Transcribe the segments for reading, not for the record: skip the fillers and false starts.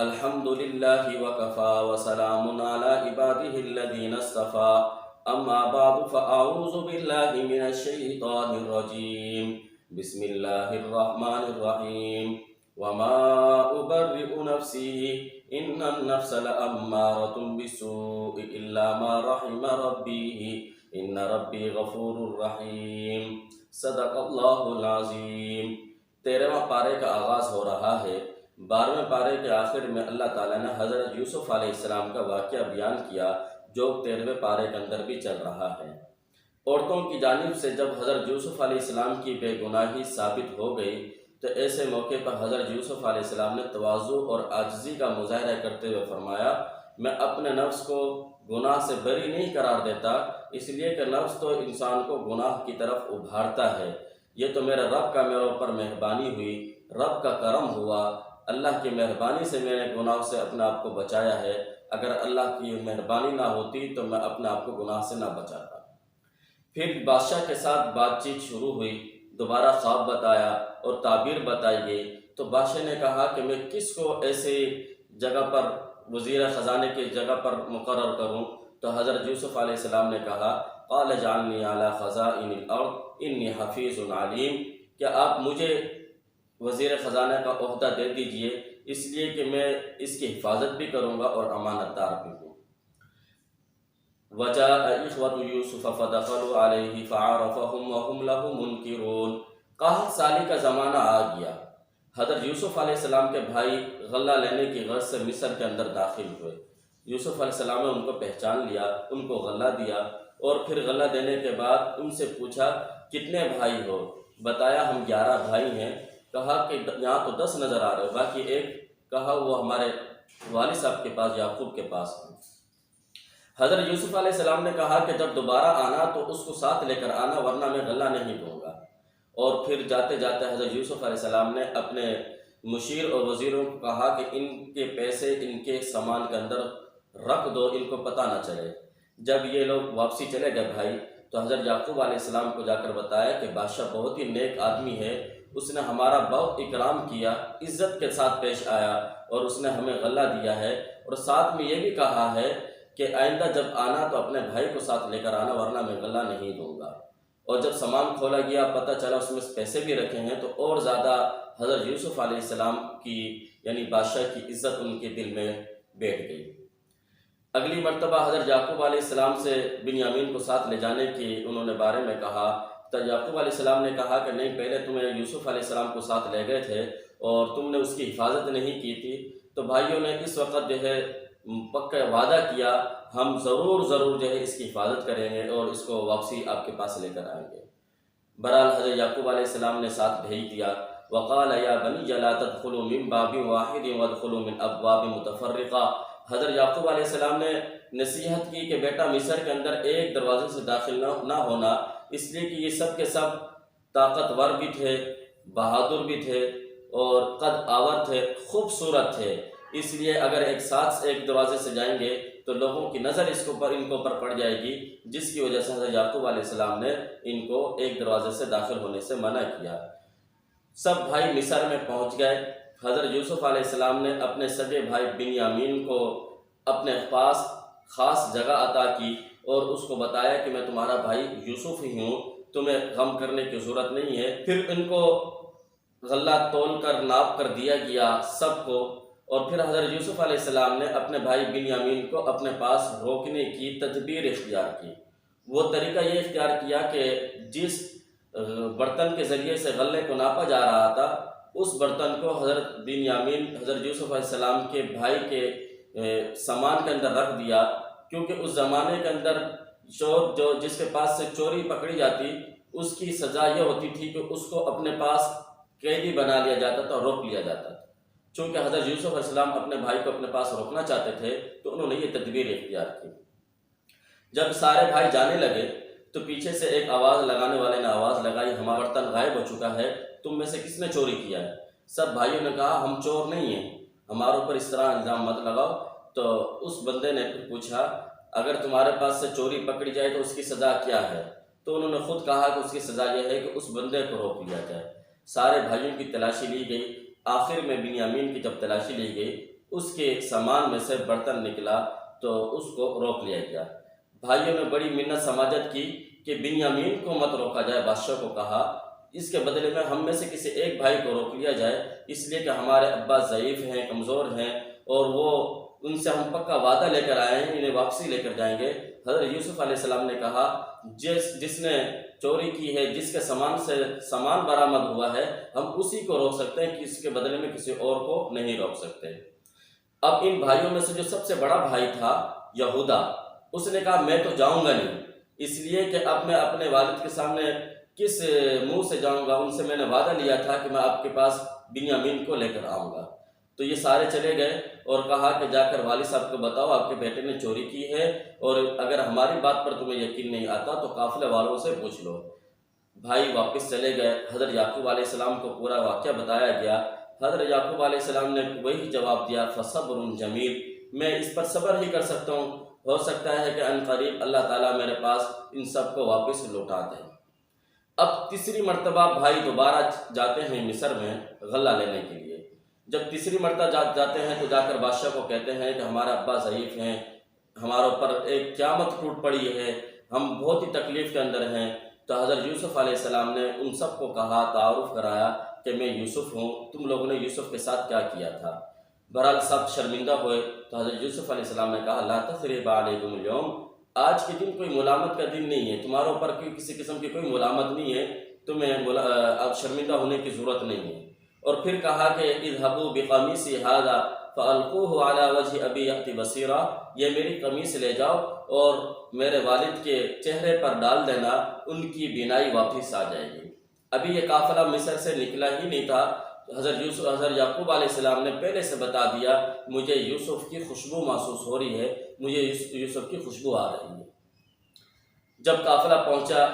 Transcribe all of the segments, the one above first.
الحمد للہ وکفا وسلام علی عبادہ الذین اصطفا اما بعد فاعوذ باللہ من الشیطان الرجیم بسم اللہ الرحمن الرحیم وما ابرئ نفسی ان النفس لامارۃ بالسوء الا ما رحم ربی ان ربی غفور رحیم۔ صدق اللہ العظیم۔ 13واں پارے کا آغاز ہو رہا ہے۔ 12ویں پارے کے آخر میں اللہ تعالیٰ نے حضرت یوسف علیہ السلام کا واقعہ بیان کیا جو 13ویں پارے کے اندر بھی چل رہا ہے۔ عورتوں کی جانب سے جب حضرت یوسف علیہ السلام کی بے گناہی ثابت ہو گئی تو ایسے موقع پر حضرت یوسف علیہ السلام نے تواضع اور عاجزی کا مظاہرہ کرتے ہوئے فرمایا، میں اپنے نفس کو گناہ سے بری نہیں قرار دیتا، اس لیے کہ نفس تو انسان کو گناہ کی طرف ابھارتا ہے۔ یہ تو میرے رب کا میرے اوپر مہربانی ہوئی، رب کا کرم ہوا، اللہ کی مہربانی سے میں نے گناہ سے اپنے آپ کو بچایا ہے۔ اگر اللہ کی مہربانی نہ ہوتی تو میں اپنے آپ کو گناہ سے نہ بچاتا۔ پھر بادشاہ کے ساتھ بات چیت شروع ہوئی، دوبارہ خواب بتایا اور تعبیر بتائی گئی تو بادشاہ نے کہا کہ میں کس کو ایسی جگہ پر وزیر خزانے کی جگہ پر مقرر کروں؟ تو حضرت یوسف علیہ السلام نے کہا قال اجعلنی علی خزائن الارض انی حفیظ علیم، کہ آپ مجھے وزیر خزانہ کا عہدہ دے دیجئے، اس لیے کہ میں اس کی حفاظت بھی کروں گا اور امانت دار بھی ہوں۔ وجاء اخوة یوسف فدخلوا علیہ فعرفهم وهم له منکرون۔ قحط سالی کا زمانہ آ گیا۔ حضرت یوسف علیہ السلام کے بھائی غلہ لینے کی غرض سے مصر کے اندر داخل ہوئے۔ یوسف علیہ السلام نے ان کو پہچان لیا، ان کو غلہ دیا اور پھر غلہ دینے کے بعد ان سے پوچھا کتنے بھائی ہو؟ بتایا ہم 11 بھائی ہیں۔ کہا کہ یہاں تو 10 نظر آ رہے، باقی ایک کہا وہ ہمارے والد صاحب کے پاس یعقوب کے پاس ہے۔ حضرت یوسف علیہ السلام نے کہا کہ جب دوبارہ آنا تو اس کو ساتھ لے کر آنا ورنہ میں غلہ نہیں دوں گا۔ اور پھر جاتے جاتے حضرت یوسف علیہ السلام نے اپنے مشیر اور وزیروں کو کہا کہ ان کے پیسے ان کے سامان کے اندر رکھ دو، ان کو پتہ نہ چلے۔ جب یہ لوگ واپسی چلے گئے بھائی تو حضرت یعقوب علیہ السلام کو جا کر بتایا کہ بادشاہ بہت ہی نیک آدمی ہے، اس نے ہمارا بہت اکرام کیا، عزت کے ساتھ پیش آیا اور اس نے ہمیں غلہ دیا ہے، اور ساتھ میں یہ بھی کہا ہے کہ آئندہ جب آنا تو اپنے بھائی کو ساتھ لے کر آنا ورنہ میں غلہ نہیں دوں گا۔ اور جب سامان کھولا گیا پتہ چلا اس میں پیسے بھی رکھے ہیں تو اور زیادہ حضرت یوسف علیہ السلام کی یعنی بادشاہ کی عزت ان کے دل میں بیٹھ گئی۔ اگلی مرتبہ حضرت یعقوب علیہ السلام سے بنیامین کو ساتھ لے جانے کی انہوں نے بارے میں کہا تو یعقوب علیہ السلام نے کہا کہ نہیں، پہلے تمہیں یوسف علیہ السلام کو ساتھ لے گئے تھے اور تم نے اس کی حفاظت نہیں کی تھی۔ تو بھائیوں نے اس وقت جو ہے پکا وعدہ کیا ہم ضرور جو ہے اس کی حفاظت کریں گے اور اس کو واپسی آپ کے پاس لے کر آئیں گے۔ بہرحال حضرت یعقوب علیہ السلام نے ساتھ بھیج دیا۔ وقال یا بنی لا تدخلوا من باب واحد وادخلوا من ابواب متفرقہ۔ حضرت یعقوب علیہ السلام نے نصیحت کی کہ بیٹا مصر کے اندر ایک دروازے سے داخل نہ ہونا، اس لیے کہ یہ سب کے سب طاقتور بھی تھے، بہادر بھی تھے اور قد آور تھے، خوبصورت تھے، اس لیے اگر ایک ساتھ ایک دروازے سے جائیں گے تو لوگوں کی نظر ان کو پر پڑ جائے گی، جس کی وجہ سے حضرت یعقوب علیہ السلام نے ان کو ایک دروازے سے داخل ہونے سے منع کیا۔ سب بھائی مصر میں پہنچ گئے۔ حضرت یوسف علیہ السلام نے اپنے سگے بھائی بنیامین کو اپنے پاس خاص جگہ عطا کی اور اس کو بتایا کہ میں تمہارا بھائی یوسف ہی ہوں، تمہیں غم کرنے کی ضرورت نہیں ہے۔ پھر ان کو غلہ تول کر ناپ کر دیا گیا سب کو، اور پھر حضرت یوسف علیہ السلام نے اپنے بھائی بنیامین کو اپنے پاس روکنے کی تدبیر اختیار کی۔ وہ طریقہ یہ اختیار کیا کہ جس برتن کے ذریعے سے غلے کو ناپا جا رہا تھا اس برتن کو حضرت بنیامین حضرت یوسف علیہ السلام کے بھائی کے سامان کے اندر رکھ دیا، کیونکہ اس زمانے کے اندر چور جو جس کے پاس سے چوری پکڑی جاتی اس کی سزا یہ ہوتی تھی کہ اس کو اپنے پاس قیدی بنا لیا جاتا تھا اور روک لیا جاتا تھا۔ چونکہ حضرت یوسف علیہ السلام اپنے بھائی کو اپنے پاس روکنا چاہتے تھے تو انہوں نے یہ تدبیر اختیار کی۔ جب سارے بھائی جانے لگے تو پیچھے سے ایک آواز لگانے والے نے آواز لگائی ہمارا برتن غائب ہو چکا ہے، تم میں سے کس نے چوری کیا ہے؟ سب بھائیوں نے کہا ہم چور نہیں ہیں، ہمارے اوپر اس طرح الزام مت لگاؤ۔ تو اس بندے نے پوچھا اگر تمہارے پاس سے چوری پکڑی جائے تو اس کی سزا کیا ہے؟ تو انہوں نے خود کہا کہ اس کی سزا یہ ہے کہ اس بندے کو روک لیا جائے۔ سارے بھائیوں کی تلاشی لی گئی، آخر میں بنیامین کی جب تلاشی لی گئی اس کے سامان میں سے برتن نکلا تو اس کو روک لیا گیا۔ بھائیوں نے بڑی منت سماجت کی کہ بنیامین کو مت روکا جائے۔ بادشاہ کو کہا اس کے بدلے میں ہم میں سے کسی ایک بھائی کو روک لیا جائے، اس لیے کہ ہمارے ابا ضعیف ہیں، کمزور ہیں، اور وہ ان سے ہم پکا وعدہ لے کر آئے ہیں، انہیں واپسی لے کر جائیں گے۔ حضرت یوسف علیہ السلام نے کہا جس نے چوری کی ہے، جس کے سامان سے سامان برآمد ہوا ہے، ہم اسی کو روک سکتے ہیں، کہ اس کے بدلے میں کسی اور کو نہیں روک سکتے۔ اب ان بھائیوں میں سے جو سب سے بڑا بھائی تھا یہودا، اس نے کہا میں تو جاؤں گا نہیں، اس لیے کہ اب میں اپنے والد کے سامنے کس منہ سے جاؤں گا، ان سے میں نے وعدہ لیا تھا کہ میں آپ کے پاس بنیامین کو لے کر آؤں گا۔ تو یہ سارے چلے گئے اور کہا کہ جا کر والد صاحب کو بتاؤ آپ کے بیٹے نے چوری کی ہے، اور اگر ہماری بات پر تمہیں یقین نہیں آتا تو قافلے والوں سے پوچھ لو۔ بھائی واپس چلے گئے، حضرت یعقوب علیہ السلام کو پورا واقعہ بتایا گیا۔ حضرت یعقوب علیہ السلام نے وہی جواب دیا فصبر جمیل، میں اس پر صبر ہی کر سکتا ہوں، ہو سکتا ہے کہ ان قریب اللہ تعالیٰ میرے پاس ان سب کو واپس لوٹا دے۔ اب تیسری مرتبہ بھائی دوبارہ جاتے ہیں مصر میں غلہ لینے کے لیے۔ جب تیسری مرتبہ جاتے ہیں تو جا کر بادشاہ کو کہتے ہیں کہ ہمارا ابا ضعیف ہیں، ہمارے اوپر ایک قیامت ٹوٹ پڑی ہے، ہم بہت ہی تکلیف کے اندر ہیں۔ تو حضرت یوسف علیہ السلام نے ان سب کو کہا، تعارف کرایا کہ میں یوسف ہوں، تم لوگوں نے یوسف کے ساتھ کیا کیا تھا۔ بہرحال سب شرمندہ ہوئے تو حضرت یوسف علیہ السلام نے کہا لا تثریب علیکم اليوم، آج کے دن کوئی ملامت کا دن نہیں ہے، تمہارے اوپر کسی قسم کی کوئی ملامت نہیں ہے، تمہیں اب شرمندہ ہونے کی ضرورت نہیں ہے۔ اور پھر کہا کہ اذهبوا بقمیصی ھذا فالقوه علی وجه ابی یأتی بصیرا، یہ میری قمیص لے جاؤ اور میرے والد کے چہرے پر ڈال دینا، ان کی بینائی واپس آ جائے گی۔ ابھی یہ قافلہ مصر سے نکلا ہی نہیں تھا، حضرت یعقوب علیہ السلام نے پہلے سے بتا دیا مجھے یوسف کی خوشبو محسوس ہو رہی ہے، مجھے یوسف کی خوشبو آ رہی ہے۔ جب قافلہ پہنچا،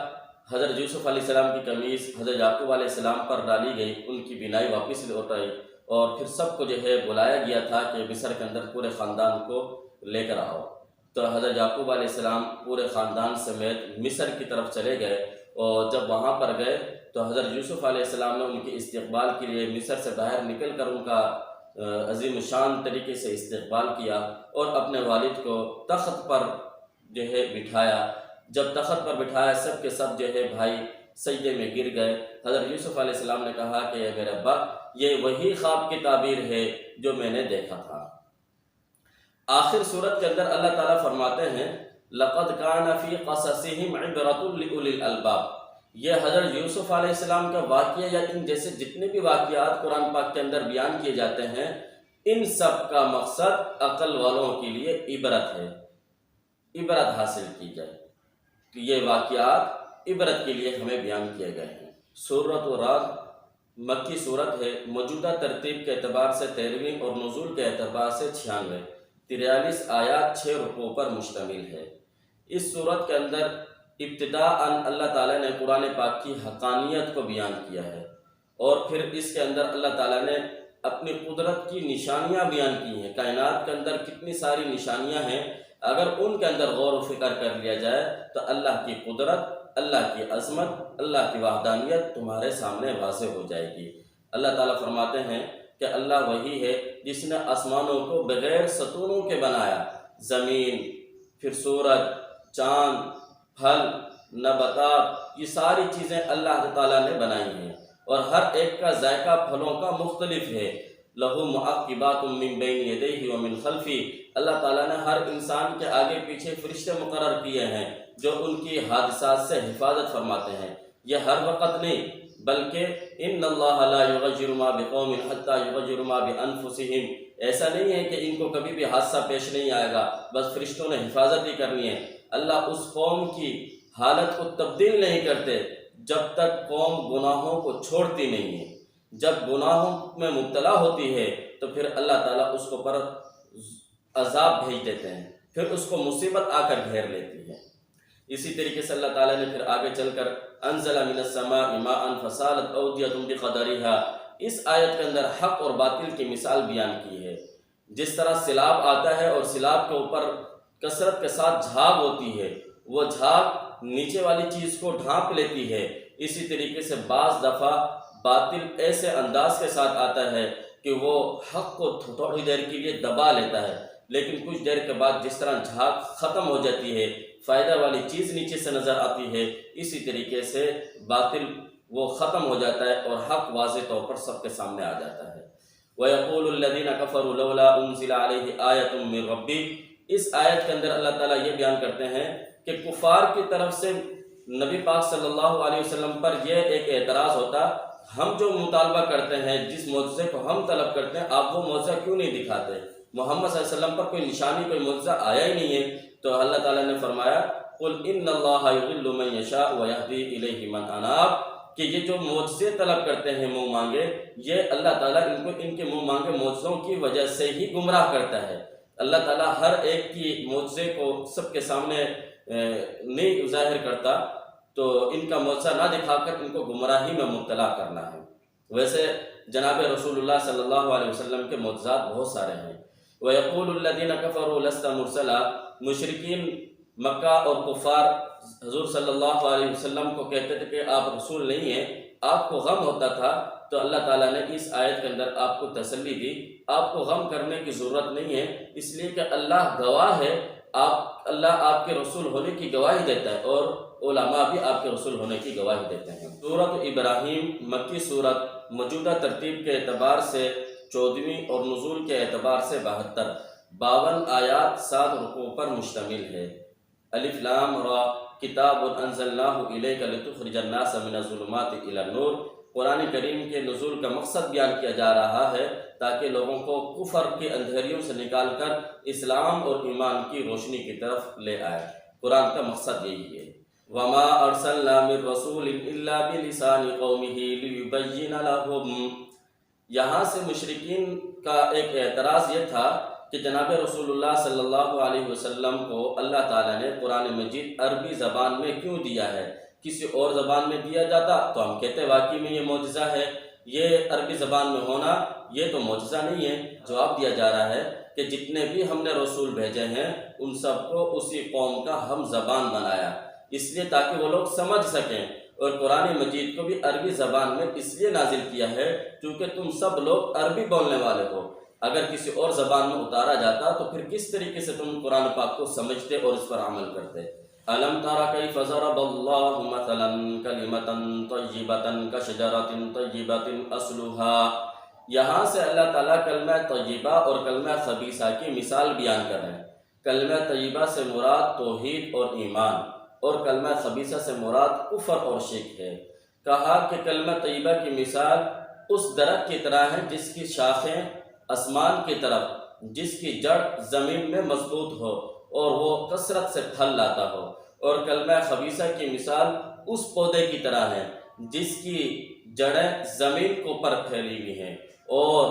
حضرت یوسف علیہ السلام کی قمیص حضرت یعقوب علیہ السلام پر ڈالی گئی، ان کی بینائی واپس لوٹ آئی، اور پھر سب کو جو ہے بلایا گیا تھا کہ مصر کے اندر پورے خاندان کو لے کر آؤ۔ تو حضرت یعقوب علیہ السلام پورے خاندان سمیت مصر کی طرف چلے گئے، اور جب وہاں پر گئے تو حضرت یوسف علیہ السلام نے ان کے استقبال کے لیے مصر سے باہر نکل کر ان کا عظیم شان طریقے سے استقبال کیا، اور اپنے والد کو تخت پر جو ہے بٹھایا۔ جب تخت پر بٹھایا سب کے سب جو ہے بھائی سجدے میں گر گئے۔ حضرت یوسف علیہ السلام نے کہا کہ اے میرے ابا، یہ وہی خواب کی تعبیر ہے جو میں نے دیکھا تھا۔ آخر صورت کے اندر اللہ تعالیٰ فرماتے ہیں لَقَدْ كَانَ فِي قَصَصِهِمْ عِبْرَةٌ لِأُولِي الْأَلْبَابِ، یہ حضرت یوسف علیہ السلام کا واقعہ یا ان جیسے جتنے بھی واقعات قرآن پاک کے اندر بیان کیے جاتے ہیں، ان سب کا مقصد عقل والوں کے لیے عبرت ہے، عبرت حاصل کی جائے، کہ یہ واقعات عبرت کے لیے ہمیں بیان کیے گئے ہیں۔ سورۃ الرعد مکی صورت ہے، موجودہ ترتیب کے اعتبار سے 13ویں اور نزول کے اعتبار سے 96، 43 آیات 6 رکوع پر مشتمل ہے۔ اس صورت کے اندر ابتداءً اللہ تعالیٰ نے قرآن پاک کی حقانیت کو بیان کیا ہے، اور پھر اس کے اندر اللہ تعالیٰ نے اپنی قدرت کی نشانیاں بیان کی ہیں۔ کائنات کے اندر کتنی ساری نشانیاں ہیں، اگر ان کے اندر غور و فکر کر لیا جائے تو اللہ کی قدرت، اللہ کی عظمت، اللہ کی وحدانیت تمہارے سامنے واضح ہو جائے گی۔ اللہ تعالیٰ فرماتے ہیں کہ اللہ وہی ہے جس نے آسمانوں کو بغیر ستونوں کے بنایا، زمین، پھر سورج، چاند، پھل، نباتات، یہ ساری چیزیں اللہ تعالیٰ نے بنائی ہیں، اور ہر ایک کا ذائقہ پھلوں کا مختلف ہے۔ لَهُ مُعَقِّبَاتٌ مِّن بَيْنِ يَدَيْهِ وَمِنْ خَلْفِهِ، اللہ تعالیٰ نے ہر انسان کے آگے پیچھے فرشتے مقرر کیے ہیں جو ان کی حادثات سے حفاظت فرماتے ہیں۔ یہ ہر وقت نہیں، بلکہ ان اللہ لا یغیر ما بقوم حتی یغیر ما بانفسہم، ایسا نہیں ہے کہ ان کو کبھی بھی حادثہ پیش نہیں آئے گا، بس فرشتوں نے حفاظت ہی کرنی ہے۔ اللہ اس قوم کی حالت کو تبدیل نہیں کرتے جب تک قوم گناہوں کو چھوڑتی نہیں ہے۔ جب گناہوں میں مبتلا ہوتی ہے تو پھر اللہ تعالیٰ اس کو پر عذاب بھیج دیتے ہیں، پھر اس کو مصیبت آ کر گھیر لیتی ہے۔ اسی طریقے سے اللہ تعالیٰ نے پھر آگے چل کر انزل من السماء ماء فسالت اودیۃ بقدرها، اس آیت کے اندر حق اور باطل کی مثال بیان کی ہے۔ جس طرح سیلاب آتا ہے اور سیلاب کے اوپر کثرت کے ساتھ جھاگ ہوتی ہے، وہ جھاگ نیچے والی چیز کو ڈھانپ لیتی ہے، اسی طریقے سے بعض دفعہ باطل ایسے انداز کے ساتھ آتا ہے کہ وہ حق کو تھوڑی دیر کے لیے دبا لیتا ہے، لیکن کچھ دیر کے بعد جس طرح جھاگ ختم ہو جاتی ہے، فائدہ والی چیز نیچے سے نظر آتی ہے، اسی طریقے سے باطل وہ ختم ہو جاتا ہے اور حق واضح طور پر سب کے سامنے آ جاتا ہے۔ وَيَقُولُ الَّذِينَ كَفَرُوا لَوْلَا أُنزِلَ عَلَيْهِ آيَةٌ مِّن رَّبِّهِ۔ اس آیت کے اندر اللہ تعالیٰ یہ بیان کرتے ہیں کہ کفار کی طرف سے نبی پاک صلی اللہ علیہ وسلم پر یہ ایک اعتراض ہوتا، ہم جو مطالبہ کرتے ہیں، جس معجزے کو ہم طلب کرتے ہیں، آپ وہ معجزہ کیوں نہیں دکھاتے؟ محمد صلی اللہ علیہ وسلم پر کوئی نشانی، کوئی معجزہ آیا ہی نہیں ہے۔ تو اللہ تعالیٰ نے فرمایا قُلْ إِنَّ اللَّهَ يُضِلُّ مَن يَشَاءُ وَيَهْدِي إِلَيْهِ مَنْ أَنَابَ، کہ یہ جو معجزے طلب کرتے ہیں منہ مانگے، یہ اللہ تعالیٰ ان کے منہ مانگے معجزوں کی وجہ سے ہی گمراہ کرتا ہے۔ اللہ تعالیٰ ہر ایک کی معجزے کو سب کے سامنے نہیں ظاہر کرتا، تو ان کا معجزہ نہ دکھا کر ان کو گمراہی میں مبتلا کرنا ہے۔ ویسے جناب رسول اللہ صلی اللہ علیہ وسلم کے معجزات بہت سارے ہیں۔ وَيَقُولُ الَّذِينَ كَفَرُوا لَسْتَ مُرْسَلًا، مشرکین مکہ اور کفار حضور صلی اللہ علیہ وسلم کو کہتے تھے کہ آپ رسول نہیں ہیں، آپ کو غم ہوتا تھا، تو اللہ تعالیٰ نے اس آیت کے اندر آپ کو تسلی دی، آپ کو غم کرنے کی ضرورت نہیں ہے، اس لیے کہ اللہ گواہ ہے، اللہ آپ کے رسول ہونے کی گواہی دیتا ہے، اور علماء بھی آپ کے رسول ہونے کی گواہی دیتے ہیں۔ سورۃ ابراہیم مکی سورت، موجودہ ترتیب کے اعتبار سے 14ویں اور نزول کے اعتبار سے 52 آیات 7 رکوع پر مشتمل ہے۔ الف لام را کتاب انزلناہ الیک لتخرج الناس من الظلمات الی النور، قرآن کریم کے نزول کا مقصد بیان کیا جا رہا ہے تاکہ لوگوں کو کفر کے اندھیریوں سے نکال کر اسلام اور ایمان کی روشنی کی طرف لے آئے۔ قرآن کا مقصد یہی ہے۔ وما ارسلنا من رسول الا بلسان قومه ليبين لهم، یہاں سے مشرکین کا ایک اعتراض یہ تھا کہ جناب رسول اللہ صلی اللہ علیہ وسلم کو اللہ تعالیٰ نے قرآن مجید عربی زبان میں کیوں دیا ہے؟ کسی اور زبان میں دیا جاتا تو ہم کہتے واقعی میں یہ معجزہ ہے، یہ عربی زبان میں ہونا یہ تو معجزہ نہیں ہے۔ جواب دیا جا رہا ہے کہ جتنے بھی ہم نے رسول بھیجے ہیں ان سب کو اسی قوم کا ہم زبان بنایا، اس لیے تاکہ وہ لوگ سمجھ سکیں، اور قرآن مجید کو بھی عربی زبان میں اس لیے نازل کیا ہے کیونکہ تم سب لوگ عربی بولنے والے ہو۔ اگر کسی اور زبان میں اتارا جاتا تو پھر کس طریقے سے تم قرآن پاک کو سمجھتے اور اس پر عمل کرتے؟ أَلَمْ تَرَ كَيْفَ ضَرَبَ اللَّهُ مَثَلًا كَلِمَةً طَيِّبَةً كَشَجَرَةٍ طَيِّبَةٍ أَصْلُهَا، یہاں سے اللہ تعالیٰ کلمہ طیبہ اور کلمہ خبیثہ کی مثال بیان کر رہے ہیں۔ کلمہ طیبہ سے مراد توحید اور ایمان، اور کلمہ خبیثہ سے مراد کفر اور شرک ہے۔ کہا کہ کلمہ طیبہ کی مثال اس درخت کی طرح ہے جس کی شاخیں آسمان کی طرف، جس کی جڑ زمین میں مضبوط ہو اور وہ کثرت سے پھل لاتا ہو، اور کلمہ خبیثہ کی مثال اس پودے کی طرح ہے جس کی جڑیں زمین کو پر پھیلی ہوئی ہیں اور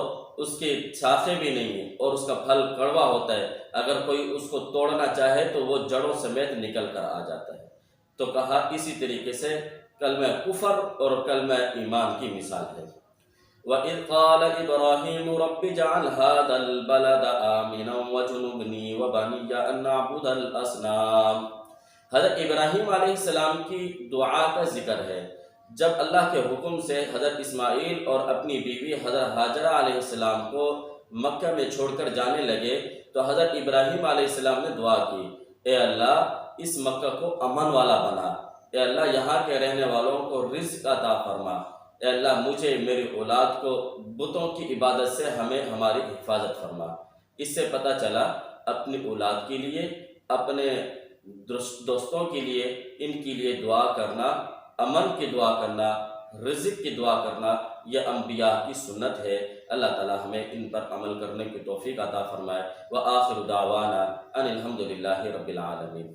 اس کی شاخیں بھی نہیں ہیں، اور اس کا پھل کڑوا ہوتا ہے، اگر کوئی اس کو توڑنا چاہے تو وہ جڑوں سمیت نکل کر آ جاتا ہے۔ تو کہا اسی طریقے سے کلمہ کفر اور کلمہ ایمان کی مثال ہے۔ وَإِذْ قَالَ إِبْرَاهِيمُ رَبِّ اجْعَلْ هَٰذَا الْبَلَدَ آمِنًا وَاجْنُبْنِي وَبَنِيَّ أَن نَّعْبُدَ الْأَصْنَامَ، حضرت ابراہیم علیہ السلام کی دعا کا ذکر ہے۔ جب اللہ کے حکم سے حضرت اسماعیل اور اپنی بیوی حضرت ہاجرہ علیہ السلام کو مکہ میں چھوڑ کر جانے لگے تو حضرت ابراہیم علیہ السلام نے دعا کی، اے اللہ اس مکہ کو امن والا بنا، اے اللہ یہاں کے رہنے والوں کو رزق عطا فرما، اے اللہ مجھے میری اولاد کو بتوں کی عبادت سے ہماری حفاظت فرما۔ اس سے پتہ چلا اپنی اولاد کے لیے، اپنے دوستوں کے لیے، ان کے لیے دعا کرنا، امن کی دعا کرنا، رزق کی دعا کرنا، یہ انبیاء کی سنت ہے۔ اللہ تعالی ہمیں ان پر عمل کرنے کی توفیق عطا فرمائے۔ وآخر دعوانا ان الحمد للہ رب العالمین۔